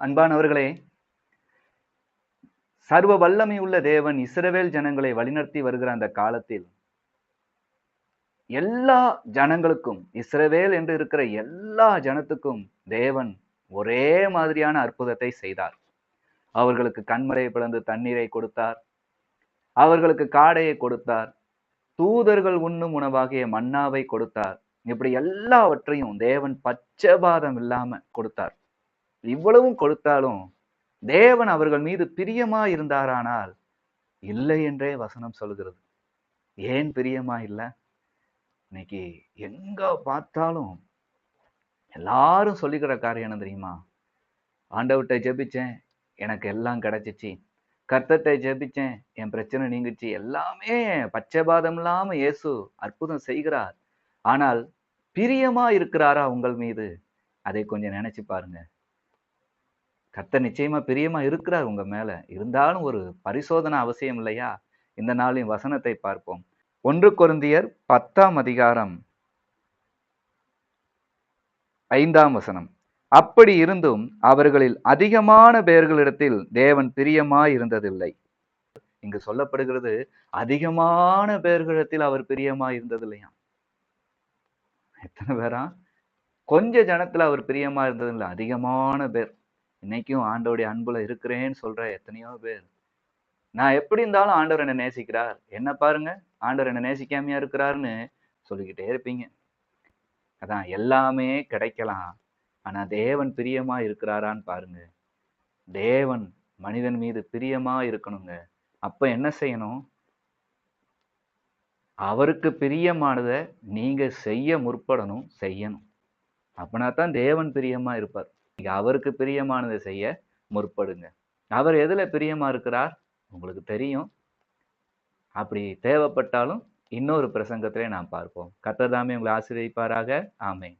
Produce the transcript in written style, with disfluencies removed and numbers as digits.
அன்பானவர்களே, சர்வ வல்லமை உள்ள தேவன் இஸ்ரவேல் ஜனங்களை வழிநடத்தி வருகிற அந்த காலத்தில் எல்லா ஜனங்களுக்கும், இஸ்ரவேல் என்று இருக்கிற எல்லா ஜனத்துக்கும் தேவன் ஒரே மாதிரியான அற்புதத்தை செய்தார். அவர்களுக்கு கண்மலையை பிளந்து தண்ணீரை கொடுத்தார். அவர்களுக்கு காடையை கொடுத்தார். தூதர்கள் உண்ணும் உணவாகிய மன்னாவை கொடுத்தார். இப்படி எல்லாவற்றையும் தேவன் பட்சபாதம் இல்லாம கொடுத்தார். இவ்வளவும் கொடுத்தாலும் தேவன் அவர்கள் மீது பிரியமா இருந்தாரானால் இல்லை என்றே வசனம் சொல்கிறது. ஏன் பிரியமா இல்லை? இன்னைக்கு எங்க பார்த்தாலும் எல்லாரும் சொல்லிக்கிற காரியம் என்ன தெரியுமா? ஆண்டவர்கிட்ட ஜெபிச்சேன், எனக்கு எல்லாம் கிடைச்சிச்சு. கர்த்தர்கிட்ட ஜெபிச்சேன், என் பிரச்சனை நீங்குச்சு. எல்லாமே பட்சபாதம் இல்லாம இயேசு அற்புதம் செய்கிறார். ஆனால் பிரியமா இருக்கிறாரா உங்கள் மீது? அதை கொஞ்சம் நினைச்சு பாருங்க. கர்த்தர் நிச்சயமா பிரியமா இருக்கிறார் உங்க மேல. இருந்தாலும் ஒரு பரிசோதனை அவசியம் இல்லையா? இந்த நாளின் வசனத்தை பார்ப்போம். 1 கொரிந்தியர் 10ஆம் அதிகாரம் 5ஆம் வசனம். அப்படி இருந்தும் அவர்களில் அதிகமான பேர்களிடத்தில் தேவன் பிரியமாய் இருந்ததில்லை. இங்கு சொல்லப்படுகிறது அதிகமான பேர்களிடத்தில் அவர் பிரியமாய் இருந்ததில்லையா? எத்தனை பேரா? கொஞ்ச ஜனத்துல அவர் பிரியமா இருந்ததில்லை, அதிகமான பேர். இன்னைக்கும் ஆண்டவருடைய அன்புல இருக்கிறேன்னு சொல்ற எத்தனையோ பேர். நான் எப்படி இருந்தாலும் ஆண்டவர் என்ன நேசிக்கிறார், என்ன பாருங்க ஆண்டவர் என்ன நேசிக்காமையா இருக்கிறாருன்னு சொல்லிக்கிட்டே இருப்பீங்க. அதான் எல்லாமே கிடைக்கலாம், ஆனா தேவன் பிரியமா இருக்கிறாரான்னு பாருங்க. தேவன் மனிதன் மீது பிரியமா இருக்கணுங்க. அப்ப என்ன செய்யணும்? அவருக்கு பிரியமானதை நீங்க செய்ய முற்படணும், செய்யணும். அப்படின்னா தான் தேவன் பிரியமா இருப்பார். நீங்க அவருக்கு பிரியமானதை செய்ய முற்படுங்க. அவர் எதுல பிரியமா இருக்கிறார் உங்களுக்கு தெரியும். அப்படி தேவைப்பட்டாலும் இன்னொரு பிரசங்கத்திலே நாம் பார்ப்போம். கர்த்தர் தாமே உங்களை ஆசீர்வதிப்பாராக. ஆமென்.